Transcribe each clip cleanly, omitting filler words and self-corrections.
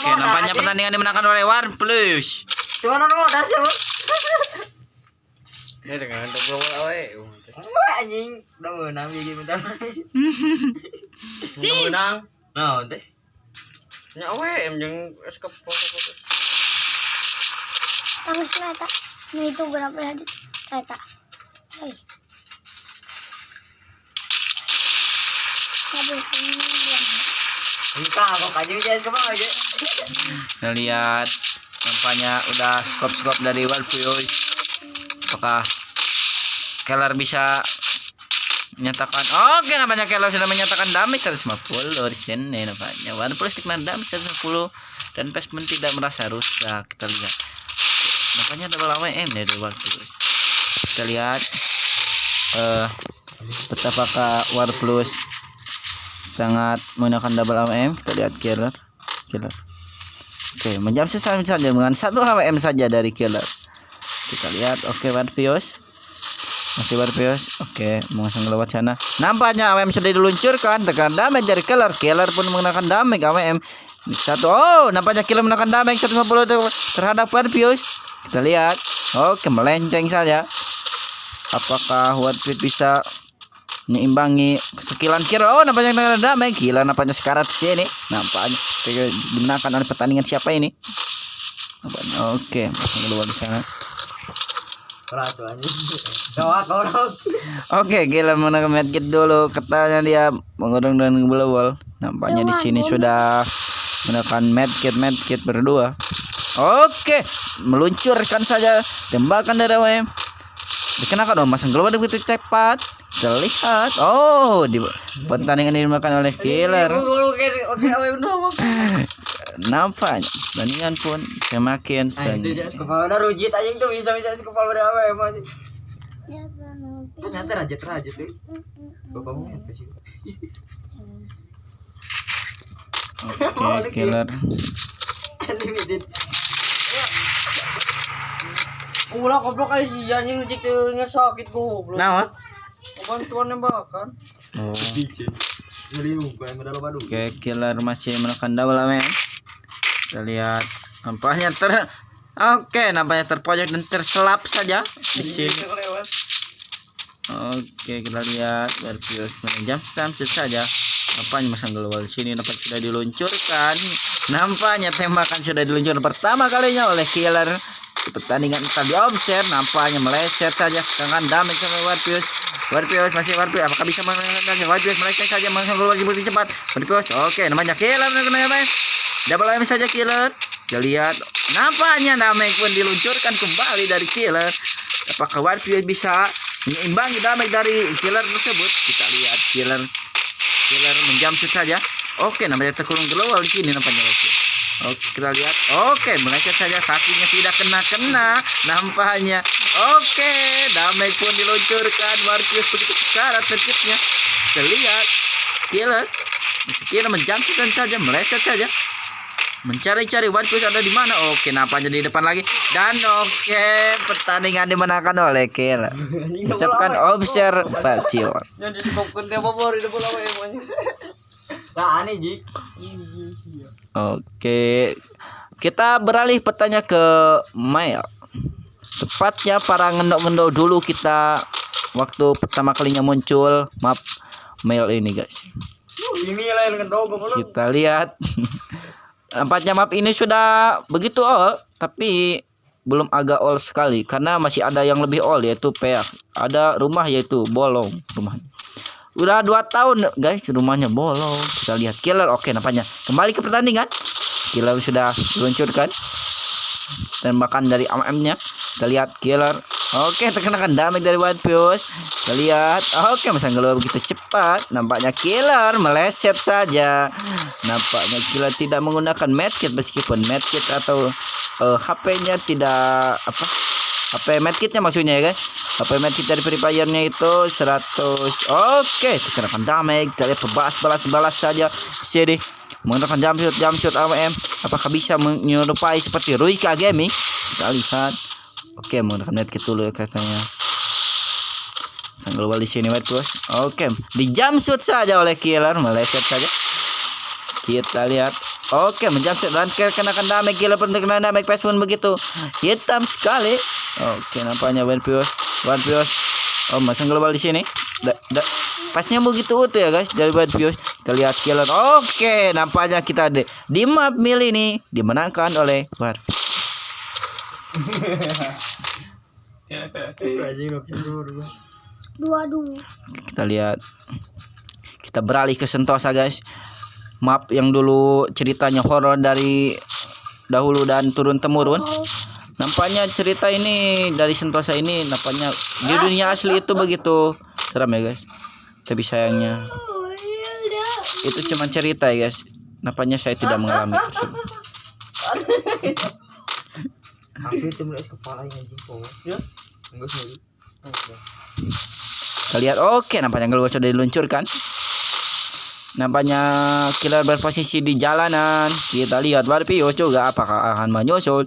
Oke, nampaknya pertandingan dimenangkan oleh War Plus. Cuma nonton modas ya, Bang. Ini dengan double awe. Anjing, udah menang gigi bentar. Udah menang. Nah, teh. Nya awe jeung eskap. Tapos na ata. May ito berapa hadit. Tata. Ay. Sabi ko yan. Entah aku kaji aja ke bang aja. Kita lihat nampaknya udah skop dari War Plus. Apakah Keller bisa menyatakan? Oke, nampaknya Keller sudah menyatakan damage 150 di sini nampaknya. War Plus kena damage 150 dan placement tidak merasa rusak. Kita lihat. Nampaknya double AWM dari War Plus. Kita lihat betapakah War Plus sangat menggunakan double AWM. Kita lihat Keller. Oke, menjam saja dengan satu AWM saja dari Keller. Kita lihat. Oke, War Plus. Masih War Plus. Oke, mengasang lewat sana. Nampaknya AWM sudah diluncurkan. Tekan damage dari Keller. Keller pun menggunakan damage AWM. Satu. Oh, nampaknya Keller menggunakan damage 150 terhadap War Plus. Kita lihat. Oke, melenceng saja. Apakah War Plus bisa menyimbangi skillan Keller? Oh, nampaknya kena damage. Gila, nampaknya sekarat di sini. Nampaknya dimenangkan oleh pertandingan siapa ini? Nampaknya. Oke, masuk keluar di sana. Keratu anjing. Doa kolok. Oke, Gila menang medkit dulu. Katanya dia menggodong dan ngebelewal. Nampaknya di sini sudah menggunakan medkit berdua. Oke, meluncurkan saja tembakan dari AWM. Dikenakan masang keluar begitu cepat. Terlihat. Oh, di pertandingan ini dimakan oleh Keller. Oke, AWM dong. Nampaknya pertandingan pun semakin Itu aja kepala rujit anjing tuh bisa kepala dari AWM anjing. Ya, ano. Ternyata rajit tuh. Bapakmu apa sih? Oke, Keller. Unlimited. Ulah goblok aja sih anjing ngecek tuh sakit goblok. Naon? Bantuan nembakan. Oh. Ngeliung gue medal badu. Oke, Keller masih menekan double AWM. Kita lihat nampaknya nampaknya terpojok dan terselap saja di sini. Oke, kita lihat Garfield menjam saja. Nampaknya masang global di sini dapat sudah diluncurkan. Nampaknya tembakan sudah diluncurkan pertama kalinya oleh Keller. Di pertandingan tadi observe nampaknya meleset saja dengan damage sama Warpios masih Warpios. Apakah bisa menangkan Warpios meleset saja masang global begitu cepat. Warpios. Oke, namanya Keller double aim saja Keller. Kita lihat nampaknya damage pun diluncurkan kembali dari Keller. Apakah Warpios bisa menyimbangi damage dari Keller tersebut? Kita lihat Keller menjamsut saja. Oke, namanya terkurung global di sini nampaknya. Oke, kita lihat. Oke, melecet saja kakinya tidak kena nampaknya. Oke, damage pun diluncurkan. Warpios begitu sekarat medkitnya. Kita lihat Keller menjamsutkan saja, meleset saja. Mencari-cari Warpios ada di mana. Oke, nampaknya di depan lagi. Dan oke, pertandingan dimenangkan oleh Keller. Ucapkan observasi. Jangan diskopkan tiap apa di bola AWM. Lah aneh Ji. Oke, kita beralih petanya ke mail. Tepatnya para ngendok-ngendok dulu kita waktu pertama kalinya muncul map mail ini guys. Ini lah yang ngendok. Kita lihat. Nampaknya map ini sudah begitu old, tapi belum agak old sekali karena masih ada yang lebih old yaitu peak. Ada rumah yaitu bolong rumahnya. Udah 2 tahun guys rumahnya bolong. Kita lihat Keller. Oke, nampaknya kembali ke pertandingan. Keller sudah meluncurkan tembakan dari AWM-nya. Kita lihat Keller. Oke, terkenakan damage dari Warpios. Kita lihat. Oke, masang keluar begitu cepat. Nampaknya Keller meleset saja. Nampaknya Keller tidak menggunakan medkit meskipun medkit atau HP-nya tidak HP medkitnya maksudnya ya guys. HP medkit dari Free Fire-nya itu 100. Oke, terkenakan damage. Kita lihat balas saja sini. Menggunakan jump shoot AWM. Apakah bisa menyerupai seperti Ruika Gaming? Kita lihat. Oke, menggunakan medkit dulu katanya. Sang global di sini Warpios. Oke, di jump shoot saja oleh Keller, meleset saja. Kita lihat. Oke, menjamset dan kenakan damage. Killer pun terkena damage. Pas pun begitu hitam sekali. Oke, nampaknya Warpios. Oh, masang global di sini. Pasnya begitu utuh ya guys dari Warpios. Kita lihat killer. Oke, nampaknya kita di map mil ini dimenangkan oleh Warpios. Dua. Kita lihat. Kita beralih ke Sentosa guys. Map yang dulu ceritanya horor dari dahulu dan turun temurun. Nampaknya cerita ini dari Sentosa ini nampaknya di dunia asli itu begitu seram ya guys. Tapi sayangnya itu cuma cerita ya guys. Nampaknya saya tidak mengalami tersebut. Aku itu mulai kepala yang anjing kok. Ya. Enggak sih. Kita lihat. Oke, nampaknya keluar sudah diluncurkan. Nampaknya killer berposisi di jalanan. Kita lihat Warpios juga apakah akan menyusul.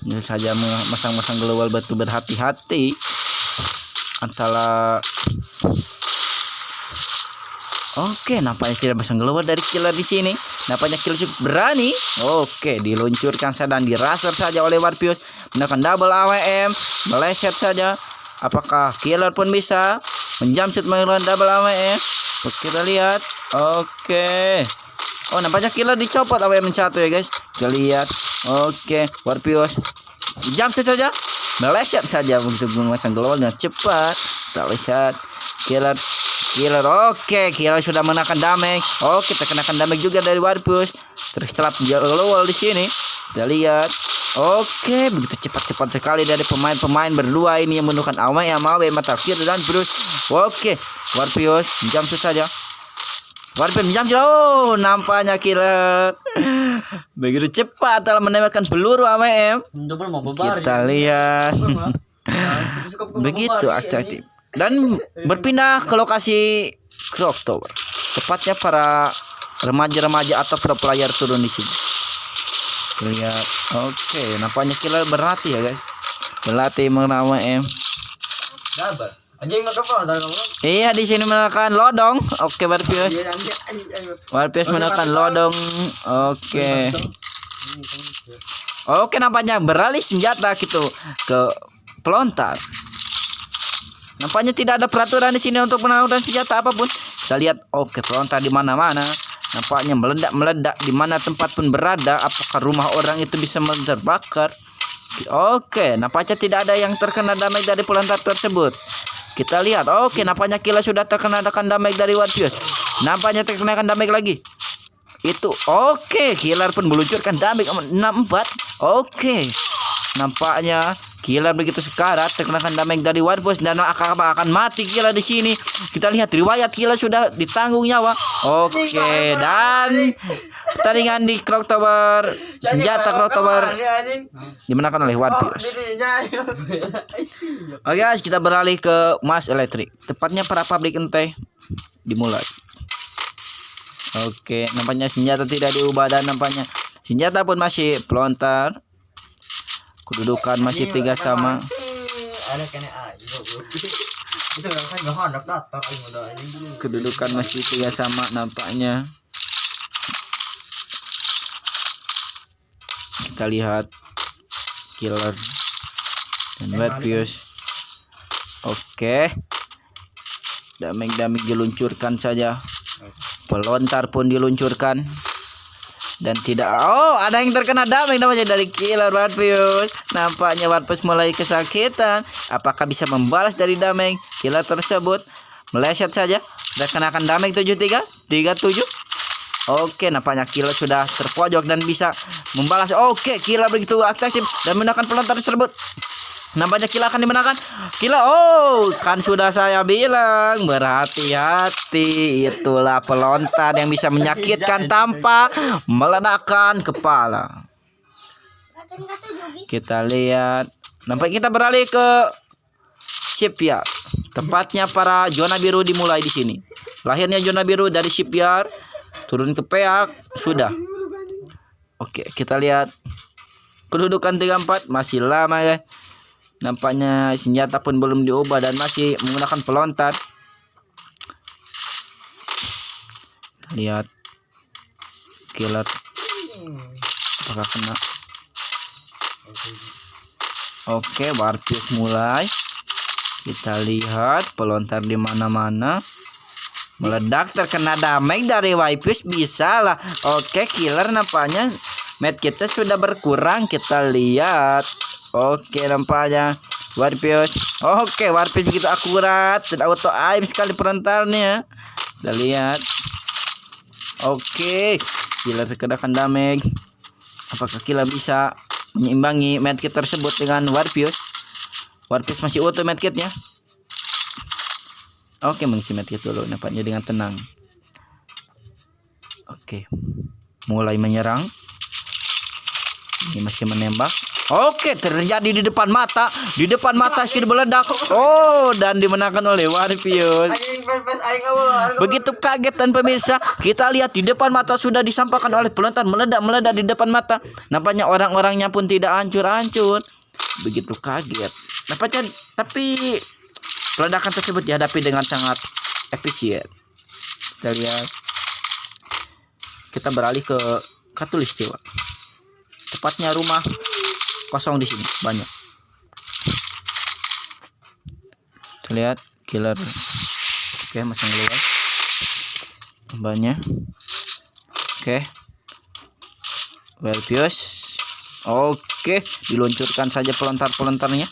Ini saja masang-masang global batu berhati-hati antara. Oke, nampaknya tidak pasang global dari killer di sini. Nampaknya killer cukup berani. Oke, diluncurkan saja dan diraser saja oleh Warpios. Menggunakan double AWM, meleset saja. Apakah killer pun bisa menjamset menggunakan double AWM? Kita lihat. Oke. Oh, nampaknya killer dicopot AWM 1 ya guys. Kita lihat. Oke, Warpios jamset saja, meleset saja untuk memasang global dengan cepat. Kita lihat killer. Oke, killer sudah menekan damage. Oke, terkenakan damage juga dari Warpios. Terselap global di sini. Kita lihat. Oke, begitu cepat sekali dari pemain berdua ini yang menggunakan AWM mata kiri dan Bruce. Oke, Warpios jamset saja. Warpios menjamset. Oh, nampaknya killer begitu cepat dalam menembakkan peluru AWM. Kita lihat. Begitu aktif dan berpindah ke lokasi Clock Tower. Tepatnya para remaja-remaja atau pro player turun di sini. Lihat. Oke, nampaknya killer berlatih ya guys. Berlatih menggunakan AWM. Sabar. Anjing makan apa? Kamu? Iya, di sini menekan lodong. Oke, Warpios. Warpios menekan lodong. Oke. Oke, nampaknya beralih senjata gitu ke pelontar. Nampaknya tidak ada peraturan di sini untuk menawarkan senjata apapun. Kita lihat. Oke, pelontar di mana-mana. Nampaknya meledak di mana tempat pun berada. Apakah rumah orang itu bisa terbakar? Oke, nampaknya tidak ada yang terkena damage dari pelontar tersebut. Kita lihat. Oke, nampaknya killer sudah terkena damage dari Warpios. Nampaknya terkena damage lagi. Itu. Oke, killer pun meluncurkan damage 64. Oke. Nampaknya killer begitu sekarat terkenakan damage dari Warpios dan akan mati killer di sini. Kita lihat riwayat killer sudah ditanggung nyawa. Oke, dan pertandingan di Clock Tower, senjata Clock Tower dimenangkan oleh Warpios. Oke guys, kita beralih ke Mas Elektrik. Tepatnya para pabrik ente dimulai. Oke, nampaknya senjata tidak diubah dan nampaknya senjata pun masih pelontar. Kedudukan masih 3 sama. Kedudukan masih 3 sama nampaknya. Kita lihat killer dan Warpios. Oke. Damage diluncurkan saja. Pelontar pun diluncurkan. Dan tidak. Oh, ada yang terkena damage namanya dari killer Warpios. Nampaknya Warpios mulai kesakitan. Apakah bisa membalas dari damage killer tersebut? Meleset saja. Sudah kenakan damage 73, 37. Oke, nampaknya killer sudah terpojok dan bisa membalas. Oke, killer begitu aktif dan menekan pelontar tersebut. Nampaknya killer akan dimenangkan. Killer, oh, kan sudah saya bilang berhati-hati. Itulah pelontar yang bisa menyakitkan tanpa meledakkan kepala. Kita lihat. Nampaknya kita beralih ke shipyard. Tepatnya para zona biru dimulai di sini. Lahirnya zona biru dari shipyard turun ke peak sudah. Oke, kita lihat kedudukan 34 masih lama ya. Nampaknya senjata pun belum diubah dan masih menggunakan pelontar. Lihat killer. Apakah kena? Oke, Warpius mulai. Kita lihat pelontar di mana-mana. Meledak, terkena damage dari Warpius, bisa lah. Oke, killer nampaknya medkitnya sudah berkurang. Kita lihat. Oke, nampaknya Warpius. Oke, Warpius begitu akurat dan auto aim sekali perontalnya. Kita lihat. Oke, killer terkenakan damage. Apakah killer bisa menyimbangi medkit tersebut dengan Warpius? Warpius masih utuh medkitnya. Oke, mengisi medkit dulu nampaknya dengan tenang. Oke, mulai menyerang. Ini masih menembak. Oke, terjadi di depan mata. Di depan mata skill meledak. Oh, dan dimenangkan oleh Warpius. Begitu kaget dan pemirsa, kita lihat di depan mata sudah disampaikan oleh pelontar, meledak di depan mata. Nampaknya orang-orangnya pun tidak hancur-hancur. Begitu kaget. Nampaknya, tapi peledakan tersebut dihadapi dengan sangat efisien. Kita lihat. Kita beralih ke Khatulistiwa. Tepatnya rumah kosong di sini banyak. Kita lihat killer. Oke, masang keluar banyak. Oke, Warpius. Oke, diluncurkan saja pelontar-pelontarnya.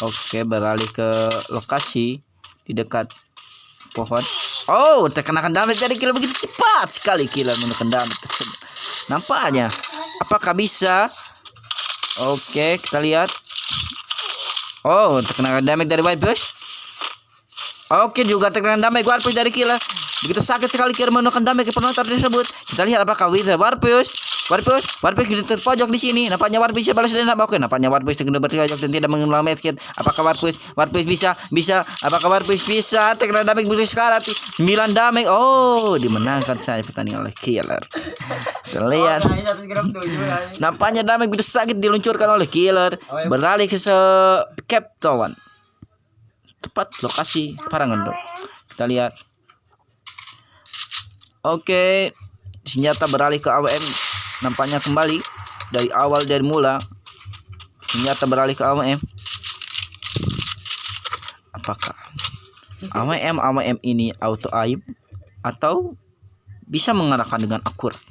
Oke, beralih ke lokasi di dekat pohon. Oh, terkenakan damage dari killer begitu cepat sekali killer menekan damage tersebut. Nampaknya, apakah bisa? Oke, kita lihat. Oh, terkena damage dari Warpius. Oke, juga terkena damage Warpius dari killer. Begitu sakit sekali killer menekan damage ke penonton tersebut. Kita lihat apakah bisa Warpius terpojok di sini. Nampaknya Warpius balas dendam. Oke, nampaknya Warpius terkena berpojok dan tidak mengenal medkit. Apakah Warpius bisa? Apakah Warpius bisa? Terkena damage begitu sekarat. 9 damage. Oh, dimenangkan saya pertandingan oleh killer. Kita lihat. Nampaknya damage begitu sakit diluncurkan oleh killer. Beralih ke Captain. Tepat lokasi Parangendok. Kita lihat. Oke, senjata beralih ke AWM. Nampaknya kembali dari awal dari mula. Senjata beralih ke AWM. Apakah AWM ini auto aim atau bisa mengarahkan dengan akurat?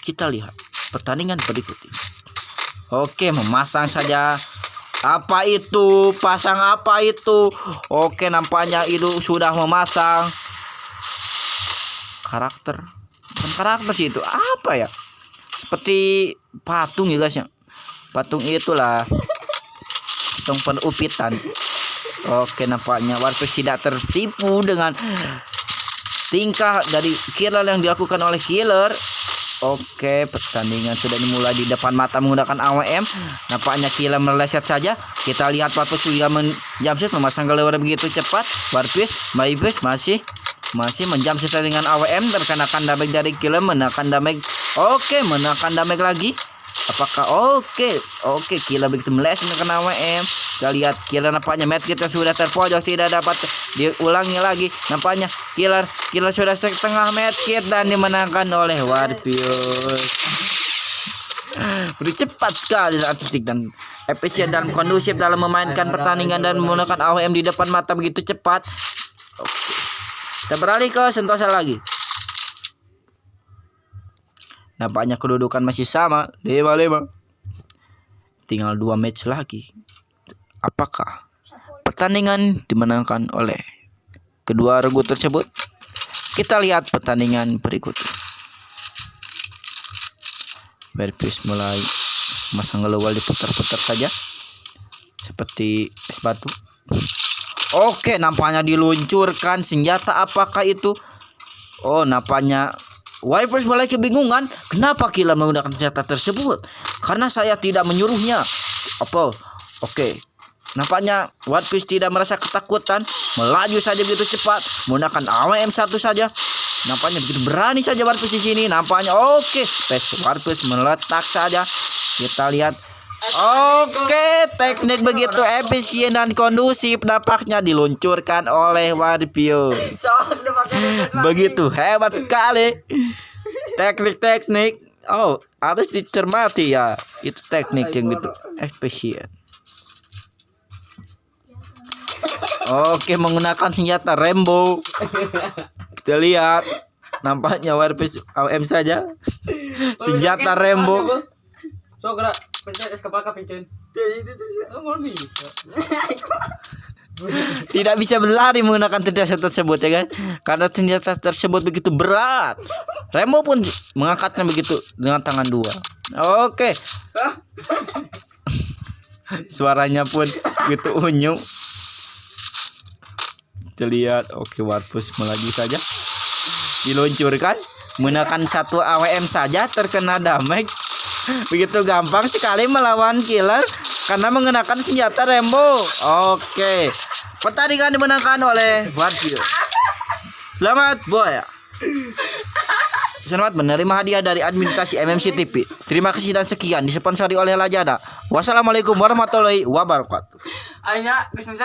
Kita lihat pertandingan berikut ini. Oke, memasang saja. Apa itu? Pasang apa itu? Oke, nampaknya itu sudah memasang karakter. Bukan karakter sih itu. Apa ya? Seperti patung ya guys ya. Patung itulah. Patung penupitan. Oke, nampaknya Warpius tidak tertipu dengan tingkah dari killer yang dilakukan oleh killer. Oke, pertandingan sudah dimulai di depan mata menggunakan AWM. Nampaknya killer meleset saja. Kita lihat Warpius juga menjamsut memasang gelar begitu cepat. Warpius masih menjamsut dengan AWM, terkenakan damage dari killer, menekan damage. Oke, menekan damage lagi. Apakah oke killer begitu meleset dengan AWM. Kita lihat killer nampaknya medkit sudah terpojok, tidak dapat diulangi lagi. Nampaknya killer sudah setengah medkit dan dimenangkan oleh Warpius. Begitu cepat sekali dan artistik dan efisien dan kondusif dalam memainkan pertandingan dan menggunakan AWM di depan mata begitu cepat. Oke. Kita beralih ke Sentosa lagi. Nampaknya kedudukan masih sama 5-5. Tinggal 2 match lagi. Apakah pertandingan dimenangkan oleh kedua regu tersebut? Kita lihat pertandingan berikutnya. Warpius mulai memasang global, diputar-putar saja seperti es batu. Oke, nampaknya diluncurkan senjata. Apakah itu? Oh, nampaknya Warpius mulai kebingungan. Kenapa killer menggunakan senjata tersebut? Karena saya tidak menyuruhnya. Apa? Oke. Nampaknya Warpius tidak merasa ketakutan. Melaju saja begitu cepat. Menggunakan AWM 1 saja. Nampaknya begitu berani saja Warpius di sini. Nampaknya oke. Warpius meletak saja. Kita lihat. Oke, teknik begitu efisien dan kondusif nampaknya diluncurkan oleh Warpius. Begitu hebat sekali. Teknik-teknik. Oh, harus dicermati ya. Itu teknik yang gitu. Spesial. Oke, menggunakan senjata Rambo. Kita lihat. Nampaknya wireless AWM saja. Senjata Rambo. So gerak pencet es kepala pencet. Itu mau bisa. Tidak bisa berlari menggunakan senjata tersebut ya kan. Karena senjata tersebut begitu berat. Rambo pun mengangkatnya begitu dengan tangan dua. Oke. Suaranya pun begitu unyu. Kita lihat. Oke, Warpus melaju saja. Diluncurkan menggunakan satu AWM saja terkena damage. Begitu gampang sekali melawan killer karena menggunakan senjata Rambo. Oke. Pertandingan dimenangkan oleh Warpus. Selamat boy. Selamat menerima hadiah dari administrasi MMC TV. Terima kasih dan sekian disponsori oleh Lazada. Wassalamualaikum warahmatullahi wabarakatuh. Anya geus bisa